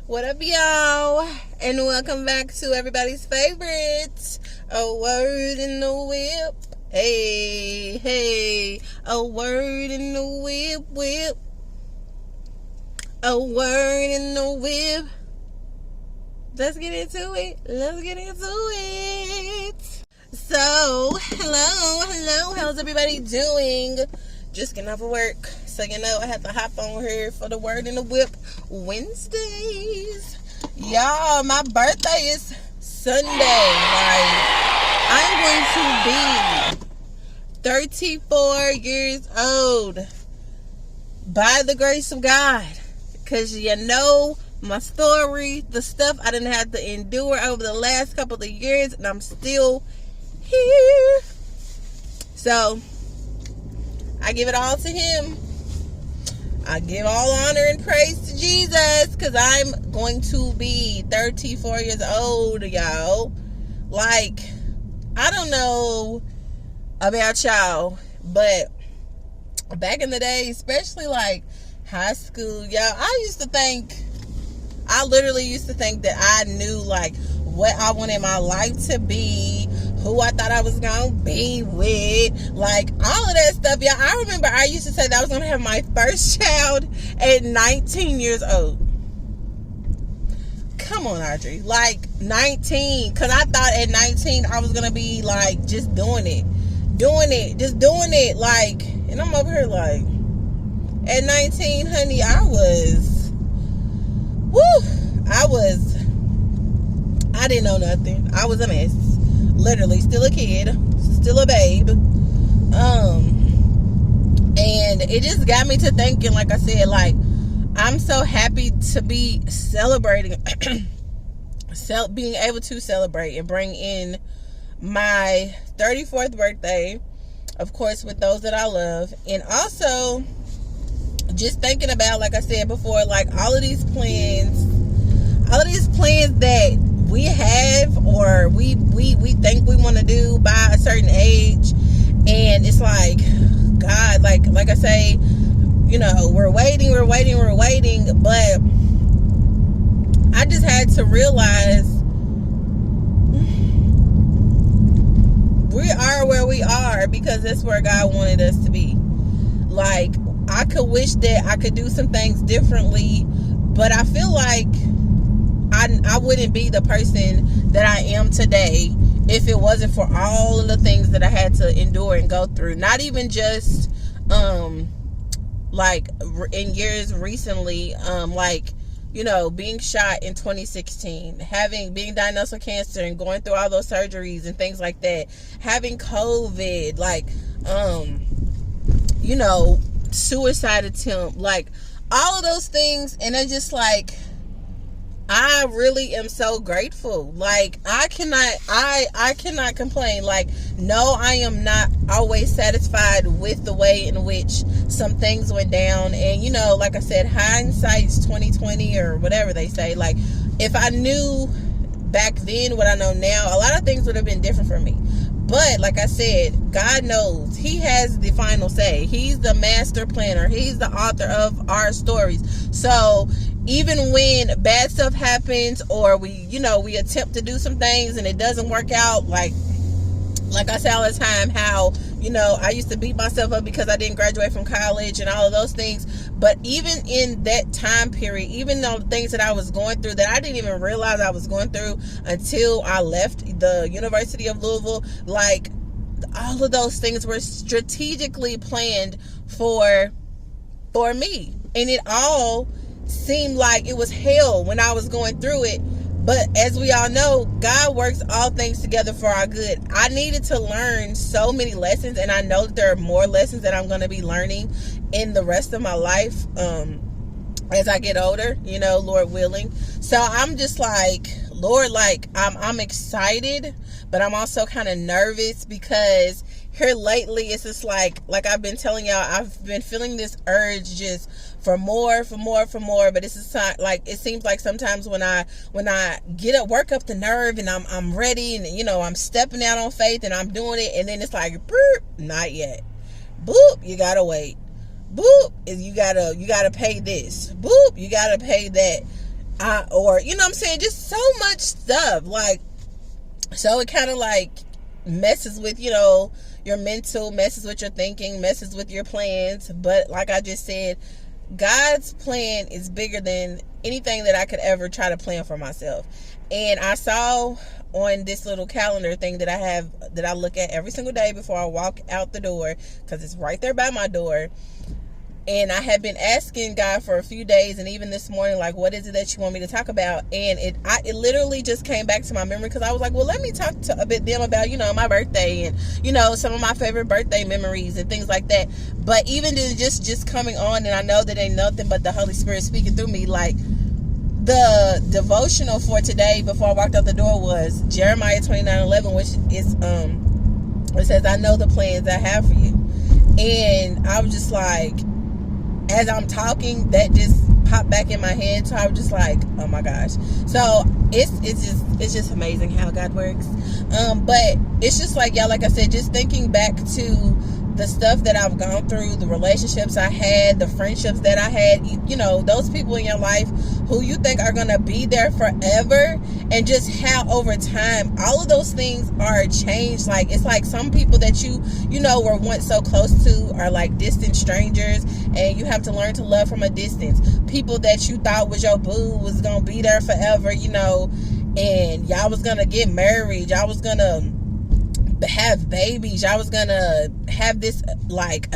What up, y'all? And welcome back to everybody's favorites, A Word in the Whip. Hey, a word in the whip. A word in the whip. Let's get into it. So, hello. How's everybody doing? Just getting off of work. So, I have to hop on here for the Word in the Whip Wednesdays. Y'all, my birthday is Sunday. I'm going to be 34 years old by the grace of God. Because my story, the stuff I didn't have to endure over the last couple of years, and I'm still here. So, I give it all to Him. I give all honor and praise to Jesus, because I'm going to be 34 years old, y'all. I don't know about y'all, but back in the day, especially high school, y'all, I literally used to think that I knew what I wanted my life to be, who I thought I was gonna be with, all of that stuff, y'all. I remember I used to say that I was gonna have my first child at 19 years old. Come on, Audrey. 19, because I thought at 19 I was gonna be just doing it, and I'm over here at 19, honey, I didn't know nothing. I was a mess. Literally, still a kid, still a babe. And it just got me to thinking, like I said, I'm so happy to be celebrating, being able to celebrate and bring in my 34th birthday, of course, with those that I love. And also, just thinking about, like I said before, all of these plans that we have, or we think we want to do by a certain age, and it's God, like I say, we're waiting, but I just had to realize we are where we are because that's where God wanted us to be. I could wish that I could do some things differently, but I feel like I wouldn't be the person that I am today if it wasn't for all of the things that I had to endure and go through. Not even just in years recently, being shot in 2016, being diagnosed with cancer and going through all those surgeries and things like that, having COVID, suicide attempt, all of those things. And it's just I really am so grateful. I cannot complain. No, I am not always satisfied with the way in which some things went down. And like I said, hindsight's 2020 or whatever they say. If I knew back then what I know now, a lot of things would have been different for me. But like I said, God knows. He has the final say. He's the master planner. He's the author of our stories. So even when bad stuff happens, or we attempt to do some things and it doesn't work out, like I say all the time, how I used to beat myself up because I didn't graduate from college and all of those things. But even in that time period, even though the things that I was going through that I didn't even realize I was going through until I left the University of Louisville, all of those things were strategically planned for me. And it all seemed like it was hell when I was going through it. But as we all know, God works all things together for our good. I needed to learn so many lessons, and I know that there are more lessons that I'm going to be learning in the rest of my life as I get older, Lord willing. So I'm just Lord, I'm excited, but I'm also kind of nervous because here lately it's just like I've been telling y'all, I've been feeling this urge just for more, but it's just it seems like sometimes when I work up the nerve and I'm ready, and I'm stepping out on faith and I'm doing it, and then it's boop, not yet. Boop, you gotta wait. Boop, you gotta pay this. Boop, you gotta pay that. or you know what I'm saying, just so much stuff. Like, so it kind of like messes with, you know, your mental, messes with your thinking, messes with your plans. But like I just said, God's plan is bigger than anything that I could ever try to plan for myself. And I saw on this little calendar thing that I have, that I look at every single day before I walk out the door, because it's right there by my door. And I have been asking God for a few days, and even this morning, like, what is it that you want me to talk about? And it literally just came back to my memory, because I was like, well, let me talk to a bit them about, you know, my birthday and, you know, some of my favorite birthday memories and things like that. But even just coming on, and I know that ain't nothing but the Holy Spirit speaking through me, like, the devotional for today before I walked out the door was Jeremiah 29:11, which is it says, I know the plans I have for you. And I was just like, as I'm talking, that just popped back in my head. So I was just like, oh my gosh. So it's just amazing how God works. But it's just like, y'all, like I said, just thinking back to the stuff that I've gone through, the relationships I had, the friendships that I had, you know, those people in your life who you think are going to be there forever, and just how over time all of those things are changed. Like, it's like some people that you know were once so close to are like distant strangers, and you have to learn to love from a distance. People that you thought was your boo, was going to be there forever, you know, and y'all was going to get married, y'all was going to have babies, y'all was gonna have this like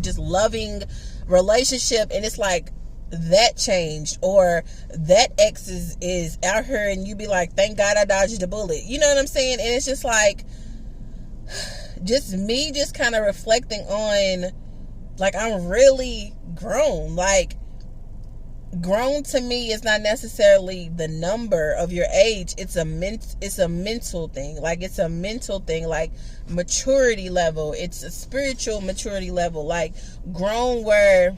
just loving relationship, and it's like that changed, or that ex is out here, and you be like, thank God I dodged a bullet, you know what I'm saying? And it's just like, just me just kind of reflecting on, like, I'm really grown. Like, grown to me is not necessarily the number of your age. It's a mental thing. Like, it's a mental thing, like maturity level. It's a spiritual maturity level. Like, grown, where,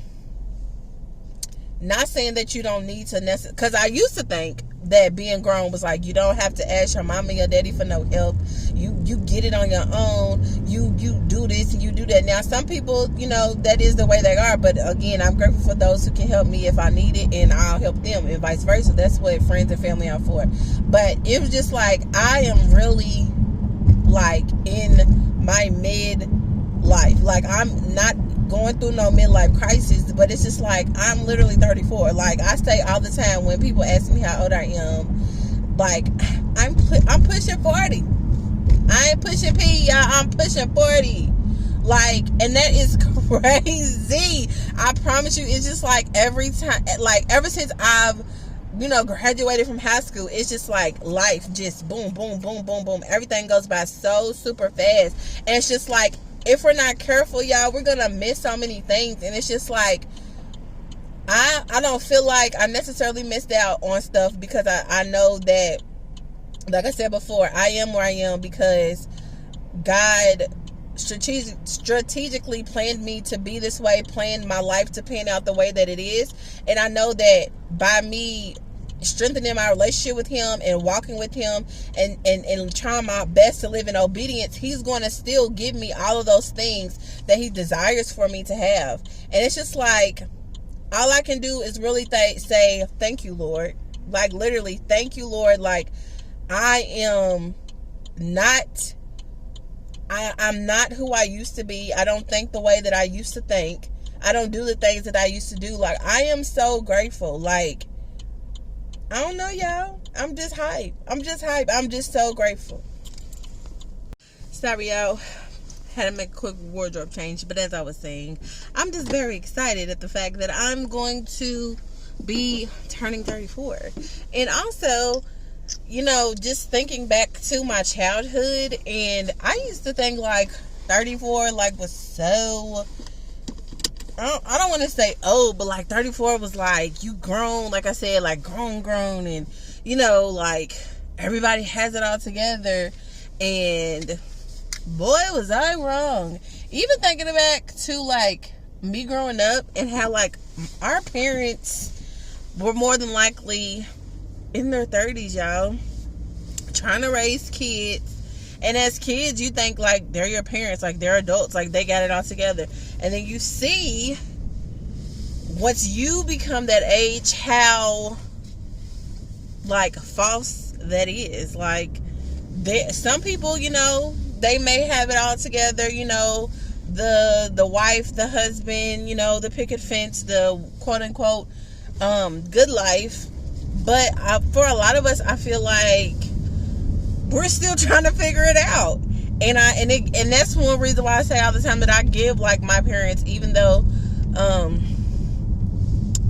not saying that you don't need to necessarily, because I used to think that being grown was like, you don't have to ask your mama and your daddy for no help. You get it on your own. You do this and you do that. Now, some people, you know, that is the way they are. But again, I'm grateful for those who can help me if I need it, and I'll help them, and vice versa. That's what friends and family are for. But it was just like, I am really like in my mid-life. Like, I'm not going through no midlife crisis, but it's just like, I'm literally 34. Like, I say all the time when people ask me how old I am, like, I'm pushing 40. I ain't pushing P, y'all. I'm pushing 40. Like, and that is crazy. I promise you, it's just like every time, like, ever since I've, you know, graduated from high school, it's just like life just boom, boom, boom, boom, boom. Everything goes by so super fast. And it's just like, if we're not careful, y'all, we're gonna miss so many things. And it's just like, I don't feel like I necessarily missed out on stuff, because I know that, like I said before, I am where I am because God strategically planned me to be this way, planned my life to pan out the way that it is. And I know that by me strengthening my relationship with him and walking with him and trying my best to live in obedience, he's going to still give me all of those things that he desires for me to have. And it's just like, all I can do is really say thank you, Lord. Like, literally, thank you, Lord. Like, I'm not who I used to be. I don't think the way that I used to think. I don't do the things that I used to do. Like, I am so grateful. Like, I don't know, y'all. I'm just hype. I'm just so grateful. Sorry, y'all. Had to make a quick wardrobe change. But as I was saying, I'm just very excited at the fact that I'm going to be turning 34. And also, you know, just thinking back to my childhood, and I used to think like 34 like was so, I don't want to say old, but like 34 was like you grown, like I said, like grown, and you know, like everybody has it all together. And boy, was I wrong. Even thinking back to like me growing up and how like our parents were more than likely in their 30s, y'all, trying to raise kids. And as kids, you think like they're your parents, like they're adults, like they got it all together. And then you see, once you become that age, how like false that is. Like, some people, they may have it all together, the wife, the husband, the picket fence, the quote unquote good life. But for a lot of us, I feel like we're still trying to figure it out. And that's one reason why I say all the time that I give like my parents, even though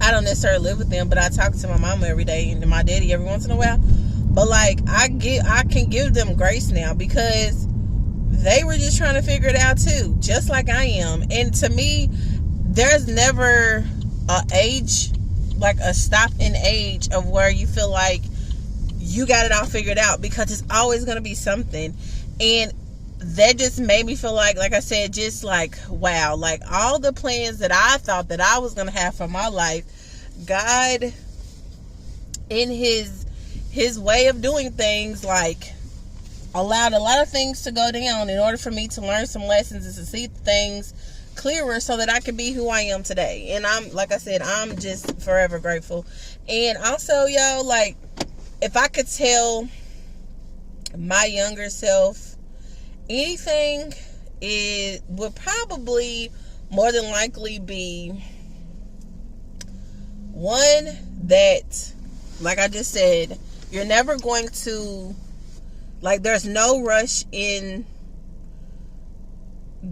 I don't necessarily live with them, but I talk to my mama every day and my daddy every once in a while. But like I can give them grace now, because they were just trying to figure it out too, just like I am. And to me, there's never a age, like a stop in age of where you feel like you got it all figured out, because it's always going to be something. And that just made me feel like I said, just like, wow, like all the plans that I thought that I was going to have for my life, God in his way of doing things, like allowed a lot of things to go down in order for me to learn some lessons and to see things clearer so that I can be who I am today. And I'm, like I said, I'm just forever grateful. And also, y'all, like, if I could tell my younger self anything, it would probably more than likely be one, that, like I just said, you're never going to, like, there's no rush in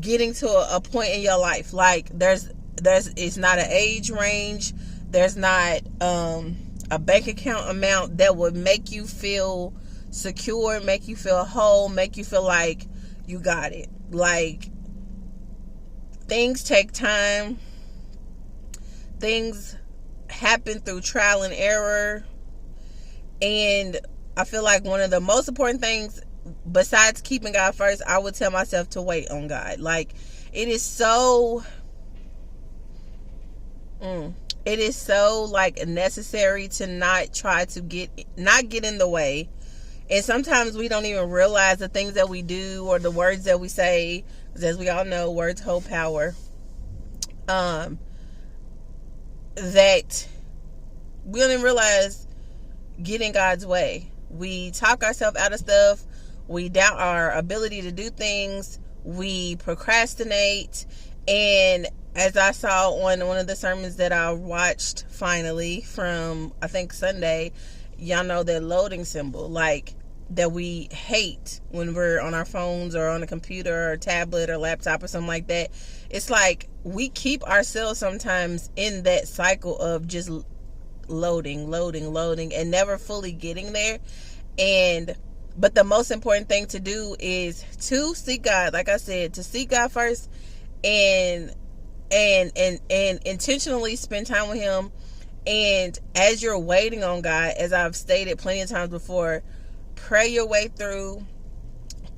getting to a point in your life. Like, it's not an age range. There's not a bank account amount that would make you feel secure, make you feel whole, make you feel like you got it. Like, things take time. Things happen through trial and error. And I feel like one of the most important things, besides keeping God first, I would tell myself to wait on God. Like, it is so like necessary to not try to get in the way. And sometimes we don't even realize the things that we do or the words that we say, because as we all know, words hold power. That we don't even realize get in God's way. We talk ourselves out of stuff. We doubt our ability to do things. We procrastinate. And as I saw on one of the sermons that I watched finally from, I think, Sunday, y'all know that loading symbol, like, that we hate when we're on our phones or on a computer or tablet or laptop or something like that. It's like we keep ourselves sometimes in that cycle of just loading and never fully getting there. But the most important thing to do is to seek God. Like I said, to seek God first and intentionally spend time with him. And as you're waiting on God, as I've stated plenty of times before, pray your way through,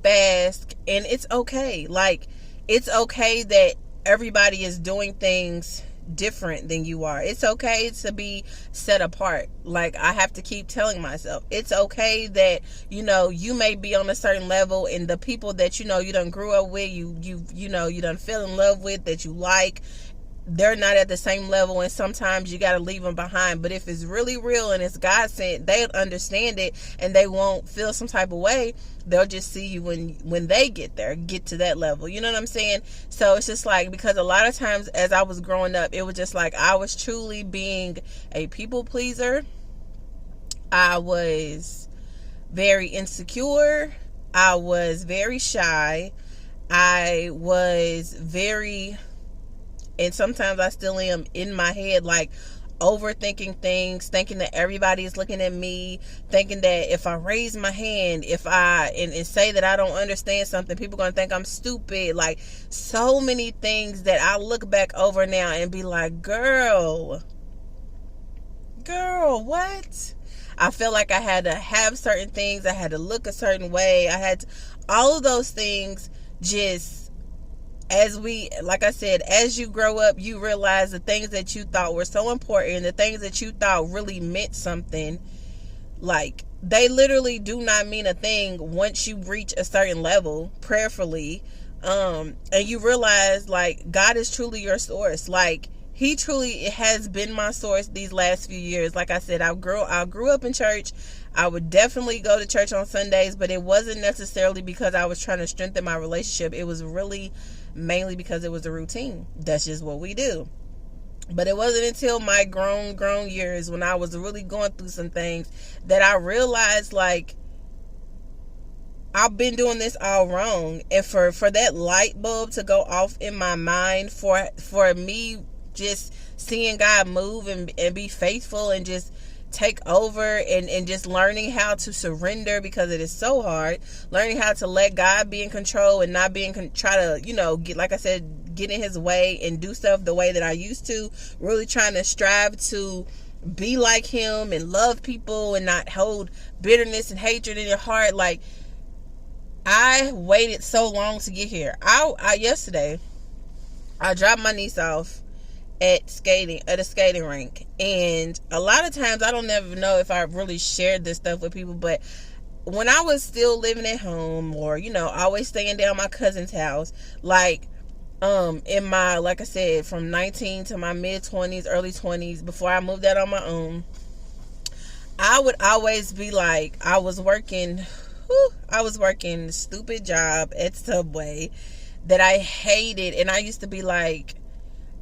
fast. And it's okay. Like, it's okay that everybody is doing things different than you are. It's okay to be set apart. Like, I have to keep telling myself, it's okay that, you may be on a certain level, and the people that you done grew up with, you done fell in love with, that you like, they're not at the same level, and sometimes you got to leave them behind. But if it's really real and it's God sent, they'll understand it, and they won't feel some type of way. They'll just see you when they get to that level. You know what I'm saying? So it's just like, because a lot of times as I was growing up, it was just like I was truly being a people pleaser. I was very insecure. I was very shy. I was very, and sometimes I still am, in my head, like, overthinking things, thinking that everybody is looking at me, thinking that if I raise my hand, and say that I don't understand something, people are going to think I'm stupid. Like, so many things that I look back over now and be like, girl, what? I feel like I had to have certain things. I had to look a certain way. I had to, all of those things. Just like I said, as you grow up, you realize the things that you thought were so important, the things that you thought really meant something, like, they literally do not mean a thing once you reach a certain level, prayerfully. And you realize, like, God is truly your source. Like, he truly has been my source these last few years. Like I said, I grew up in church. I would definitely go to church on Sundays, but it wasn't necessarily because I was trying to strengthen my relationship. It was really mainly because it was a routine. That's just what we do. But it wasn't until my grown years, when I was really going through some things, that I realized, like, I've been doing this all wrong. And for that light bulb to go off in my mind, for me just seeing God move and be faithful and just take over, and just learning how to surrender, because it is so hard, learning how to let God be in control and not try to, get, like I said, get in his way and do stuff the way that I used to, really trying to strive to be like him and love people and not hold bitterness and hatred in your heart. Like, I waited so long to get here. Yesterday, I dropped my niece off at a skating rink, and a lot of times I don't ever know if I really shared this stuff with people, but when I was still living at home, or always staying down my cousin's house, like, in my, like I said, from 19 to my mid-20s, early 20s, before I moved out on my own, I would always be like, I was working a stupid job at Subway that I hated, and I used to be like,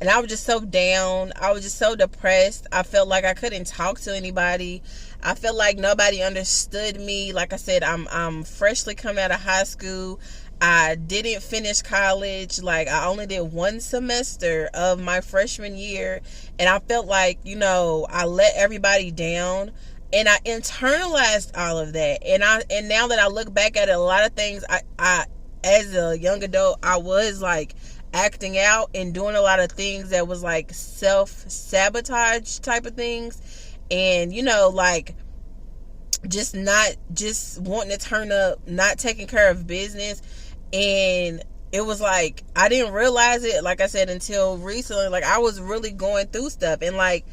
and I was just so down. I was just so depressed. I felt like I couldn't talk to anybody. I felt like nobody understood me. Like I said, I'm freshly coming out of high school. I didn't finish college. Like, I only did one semester of my freshman year, and I felt like, I let everybody down, and I internalized all of that. And now that I look back at it, a lot of things I as a young adult, I was like acting out and doing a lot of things that was like self-sabotage type of things, and like just wanting to turn up, not taking care of business. And it was like, I didn't realize it, like I said, until recently. Like, I was really going through stuff, and like,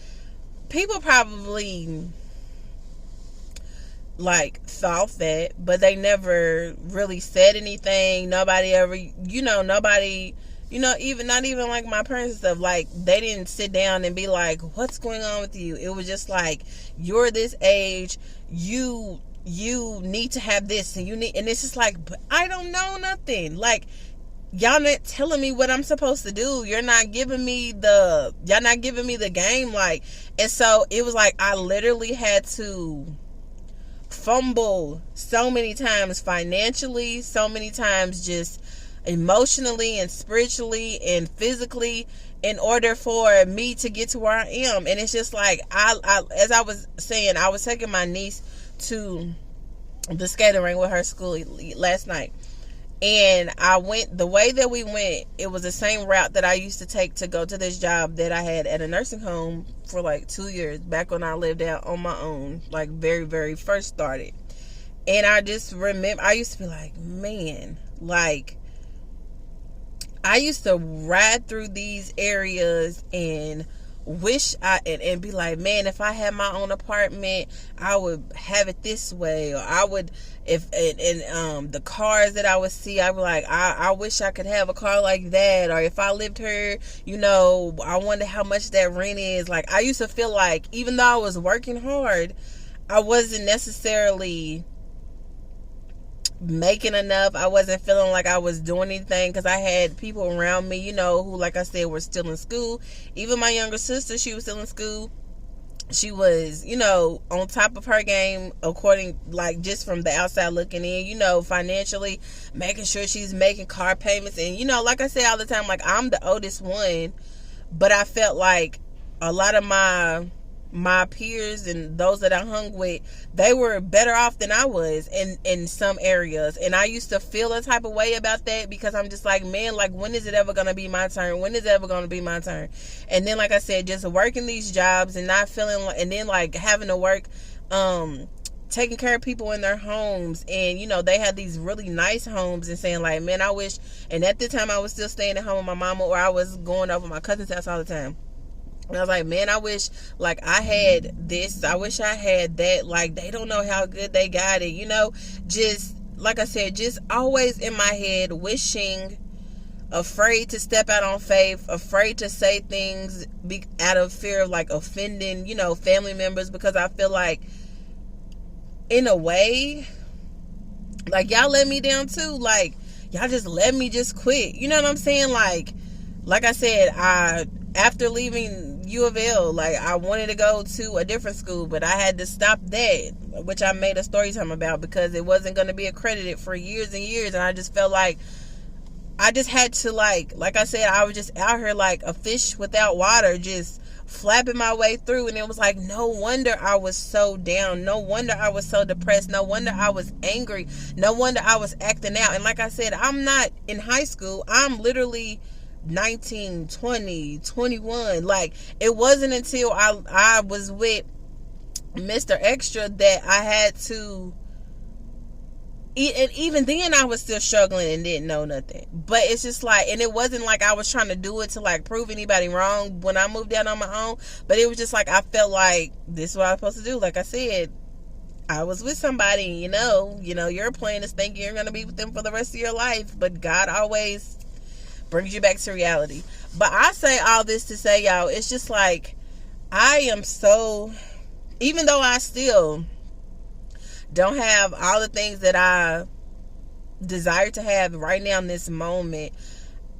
people probably like thought that, but they never really said anything. Nobody ever, even not even like my parents and stuff, like, they didn't sit down and be like, what's going on with you? It was just like, you're this age, you need to have this, and it's just like, but I don't know nothing. Like, y'all not telling me what I'm supposed to do. Y'all not giving me the game. Like, and so it was like, I literally had to fumble so many times financially, so many times just emotionally and spiritually and physically, in order for me to get to where I am. And it's just like, I as I was saying, I was taking my niece to the skating rink with her school last night, and the way that we went, it was the same route that I used to take to go to this job that I had at a nursing home for like 2 years, back when I lived out on my own, like very, very first started. And I just remember, I used to be like, man, like, I used to ride through these areas and wish and be like, man, if I had my own apartment, I would have it this way. Or I would, if the cars that I would see, I'd be like, I wish I could have a car like that. Or if I lived here, I wonder how much that rent is. Like, I used to feel like, even though I was working hard, I wasn't necessarily making enough. I wasn't feeling like I was doing anything, because I had people around me, who, like I said, were still in school. Even my younger sister, she was still in school. She was, on top of her game, according, like, just from the outside looking in, financially, making sure she's making car payments. And, like I say all the time, like, I'm the oldest one, but I felt like a lot of my peers and those that I hung with, they were better off than I was in some areas. And I used to feel a type of way about that, because I'm just like, man, like, when is it ever going to be my turn? When is it ever going to be my turn? And then, like I said, just working these jobs and not feeling like, and then like having to work, taking care of people in their homes, and they had these really nice homes, and saying like, man, I wish. And at the time I was still staying at home with my mama, or I was going over my cousin's house all the time. And I was like, man, I wish, like, I had this. I wish I had that. Like, they don't know how good they got it. Just, like I said, just always in my head wishing afraid to step out on faith, afraid to say things out of fear of like offending, family members, because I feel like in a way, like, y'all let me down too. Like, y'all just let me just quit. You know what I'm saying? Like I said, after leaving U of L, like, I wanted to go to a different school, but I had to stop that, which I made a story time about, because it wasn't going to be accredited for years and years. And I just felt like I just had to, like I said, I was just out here like a fish without water, just flapping my way through. And it was like, no wonder I was so down. No wonder I was so depressed. No wonder I was angry. No wonder I was acting out. And like I said, I'm not in high school. I'm literally 19, 20, 21. Like, it wasn't until I was with Mr. Extra that I had to, and even then I was still struggling and didn't know nothing. But it's just like, and it wasn't like I was trying to do it to like prove anybody wrong when I moved out on my own, but it was just like I felt like this is what I was supposed to do. Like I said, I was with somebody, your plan is thinking you're going to be with them for the rest of your life, but God always brings you back to reality. But I say all this to say, y'all, it's just like, I am so, even though I still don't have all the things that I desire to have right now in this moment,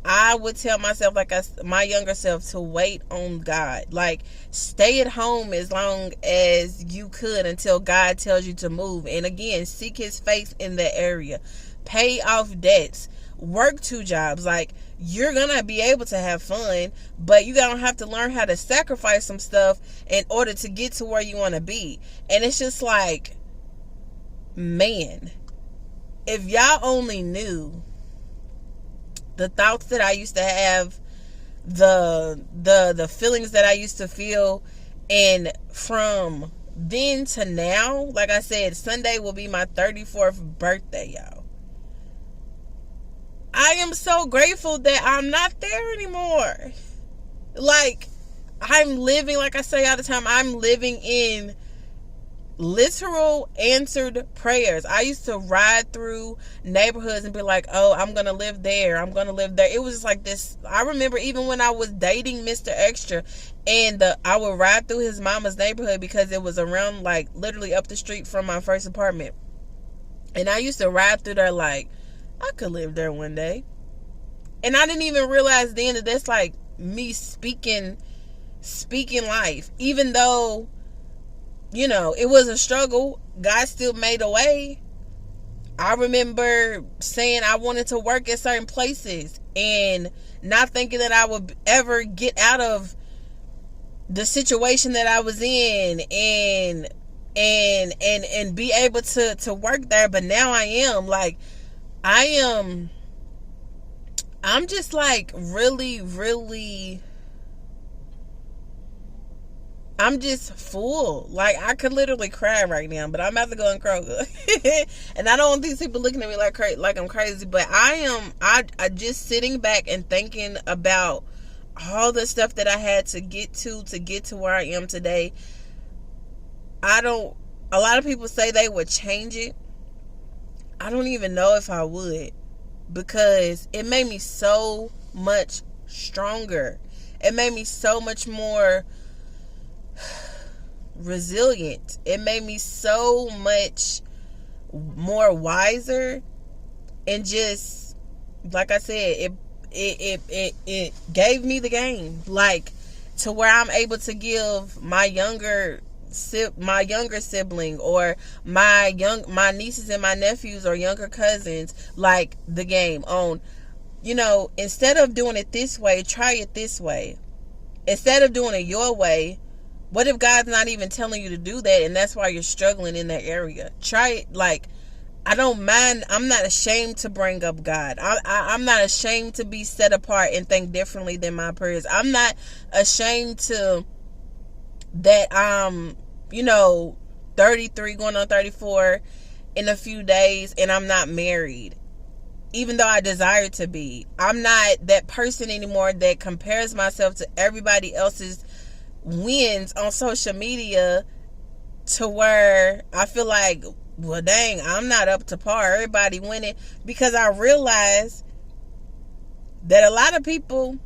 I would tell myself, like my younger self, to wait on God. Like, stay at home as long as you could until God tells you to move. And again, seek his face in that area. Pay off debts. Work 2 jobs. Like, you're gonna be able to have fun, but you gonna have to learn how to sacrifice some stuff in order to get to where you want to be. And it's just like, man, if y'all only knew the thoughts that I used to have, the feelings that I used to feel, and from then to now, like I said, Sunday will be my 34th birthday, y'all. I am so grateful that I'm not there anymore. Like, I'm living, like I say all the time, I'm living in literal answered prayers. I used to ride through neighborhoods and be like, oh, I'm gonna live there, I'm gonna live there. It was just like this. I remember even when I was dating Mr. Extra, and I would ride through his mama's neighborhood because it was around, like, literally up the street from my first apartment. And I used to ride through there like, I could live there one day. And I didn't even realize then that that's like me speaking life. Even though, it was a struggle, God still made a way. I remember saying I wanted to work at certain places and not thinking that I would ever get out of the situation that I was in and be able to work there. But now I am like, I'm just like really, really, I'm just full. Like, I could literally cry right now, but I'm about to go in Kroger. And I don't want these people looking at me like I'm crazy, but I just sitting back and thinking about all the stuff that I had to get to where I am today. A lot of people say they would change it. I don't even know if I would, because it made me so much stronger. It made me so much more resilient. It made me so much more wiser, and just, like I said, it gave me the game, like, to where I'm able to give my younger sibling or my nieces and my nephews or younger cousins, like, the game on, instead of doing it this way, try it this way. Instead of doing it your way, what if God's not even telling you to do that, and that's why you're struggling in that area? Try it. Like, I don't mind. I'm not ashamed to bring up God. I'm not ashamed to be set apart and think differently than my peers. I'm not ashamed that I'm 33 going on 34 in a few days, and I'm not married, even though I desire to be. I'm not that person anymore that compares myself to everybody else's wins on social media, to where I feel like, well, dang, I'm not up to par, everybody winning. Because I realize that a lot of people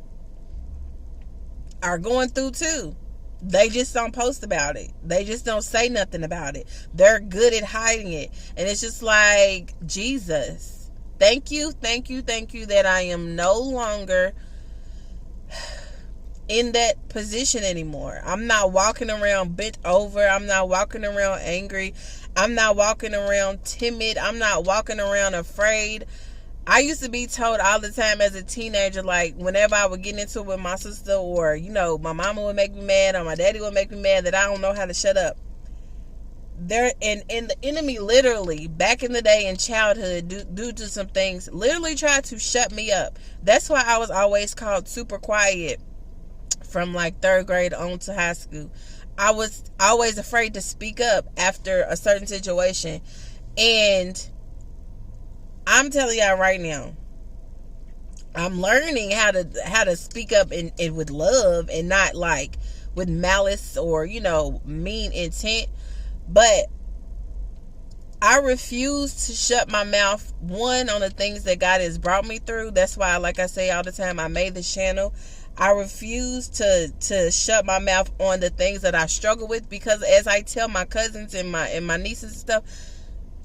are going through too. They just don't post about it. They just don't say nothing about it. They're good at hiding it. And it's just like, Jesus, thank you that I am no longer in that position anymore. I'm not walking around bent over. I'm not walking around angry. I'm not walking around timid. I'm not walking around afraid. I used to be told all the time as a teenager, like whenever I would get into it with my sister, or my mama would make me mad, or my daddy would make me mad, that I don't know how to shut up. And the enemy literally back in the day in childhood, due to some things, literally tried to shut me up. That's why I was always called super quiet from like 3rd grade on to high school. I was always afraid to speak up after a certain situation. And I'm telling y'all right now, I'm learning how to speak up and with love, and not like with malice or mean intent. But I refuse to shut my mouth, one, on the things that God has brought me through. That's why, like I say all the time, I made this channel. I refuse to shut my mouth on the things that I struggle with, because as I tell my cousins and my nieces and stuff,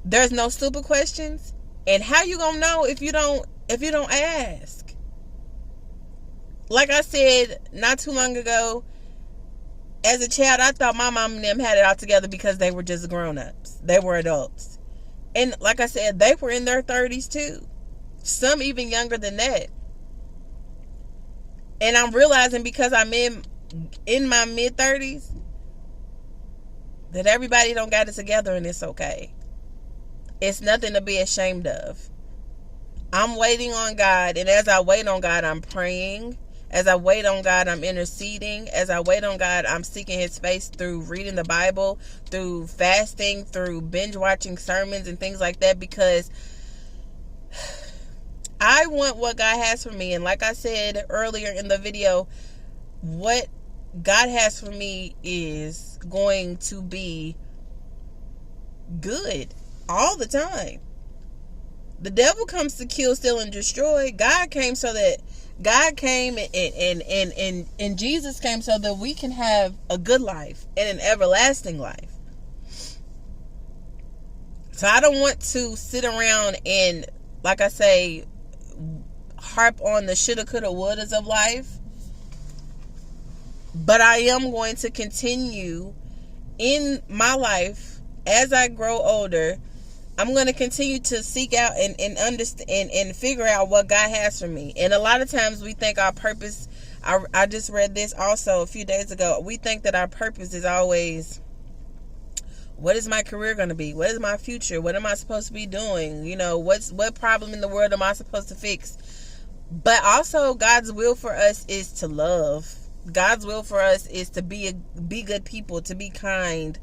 there's no stupid questions. And how you gonna know if you don't ask? Like I said not too long ago, as a child, I thought my mom and them had it all together because they were just grown-ups. They were adults. And like I said, they were in their 30s too. Some even younger than that. And I'm realizing, because I'm in my mid-30s, that everybody don't got it together, and it's okay. It's nothing to be ashamed of. I'm waiting on God, and as I wait on God, I'm praying. As I wait on God, I'm interceding. As I wait on God, I'm seeking His face through reading the Bible, through fasting, through binge watching sermons and things like that, because I want what God has for me. And like I said earlier in the video, what God has for me is going to be good all the time. The devil comes to kill, steal, and destroy. God came and Jesus came so that we can have a good life and an everlasting life. So I don't want to sit around and, like I say, harp on the shoulda, coulda, wouldas of life. But I am going to continue in my life as I grow older. I'm going to continue to seek out and understand and figure out what God has for me. And a lot of times we think our purpose, I just read this also a few days ago, we think that our purpose is always, what is my career going to be? What is my future? What am I supposed to be doing? What problem in the world am I supposed to fix? But also, God's will for us is to love. God's will for us is to be good people, to be kind,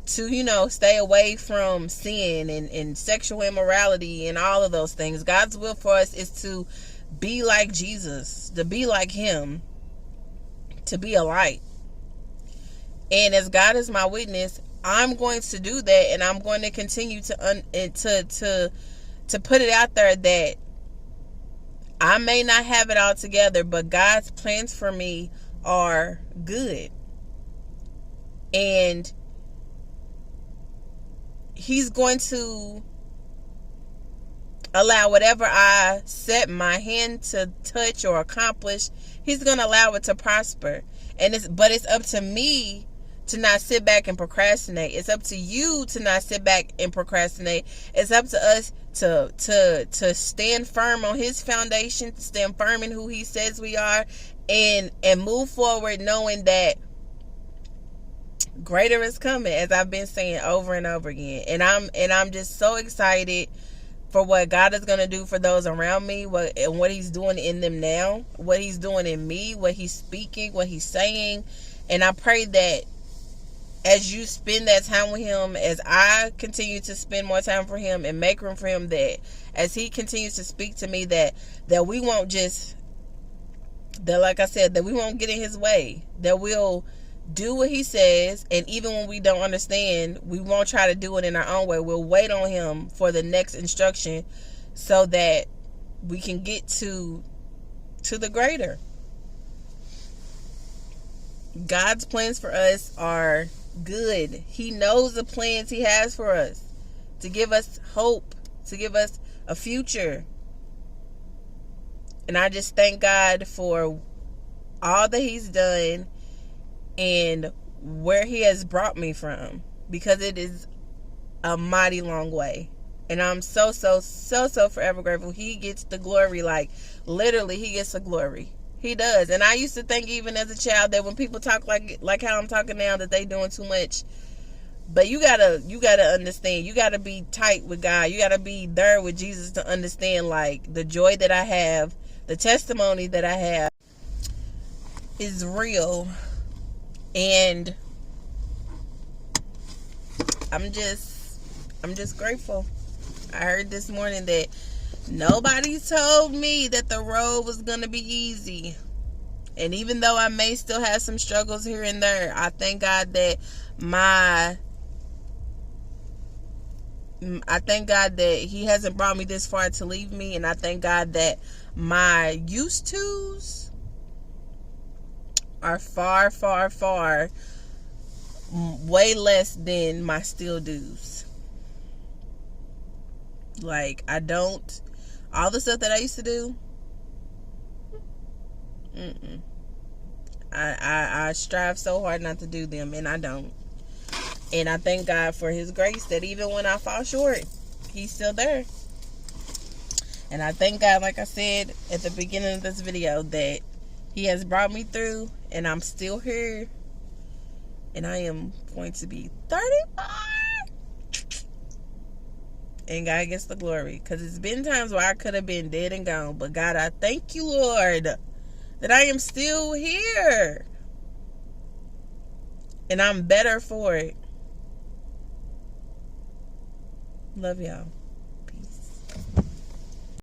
to, stay away from sin and sexual immorality and all of those things. God's will for us is to be like Jesus, to be like Him, to be a light. And as God is my witness, I'm going to do that, and I'm going to continue to put it out there that I may not have it all together, but God's plans for me are good. And He's going to allow whatever I set my hand to touch or accomplish, He's going to allow it to prosper. But it's up to me to not sit back and procrastinate. It's up to you to not sit back and procrastinate. It's up to us to stand firm on His foundation, to stand firm in who He says we are, and move forward knowing that greater is coming, as I've been saying over and over again. And I'm just so excited for what God is going to do for those around me, what He's doing in them now, what He's doing in me, what He's speaking, what He's saying. And I pray that as you spend that time with Him, as I continue to spend more time for Him and make room for Him, that as He continues to speak to me, that we won't just, that like I said, that we won't get in His way, that we'll do what He says, and even when we don't understand, we won't try to do it in our own way. We'll wait on Him for the next instruction so that we can get to to the greater. God's plans for us are good. He knows the plans he has for us to give us hope, to give us a future. And I just thank God for all that he's done and where he has brought me from, because it is a mighty long way. And I'm so forever grateful. He gets the glory. Like, literally, he gets the glory. He does. And I used to think, even as a child, that when people talk like how I'm talking now, that they doing too much. But you gotta understand. You gotta be tight with God. You gotta be there with Jesus to understand, like, the joy that I have, the testimony that I have is real. And I'm just grateful. I heard this morning that nobody told me that the road was going to be easy. And even though I may still have some struggles here and there, I thank God that he hasn't brought me this far to leave me. And I thank God that my used to's are far way less than my still do's. Like, all the stuff that I used to do, I strive so hard not to do them, and I don't. And I thank God for his grace, that even when I fall short, he's still there. And I thank God, like I said at the beginning of this video, that he has brought me through, and I'm still here. And I am going to be 35. And God gets the glory. Because it's been times where I could have been dead and gone. But God, I thank you, Lord, that I am still here. And I'm better for it. Love y'all.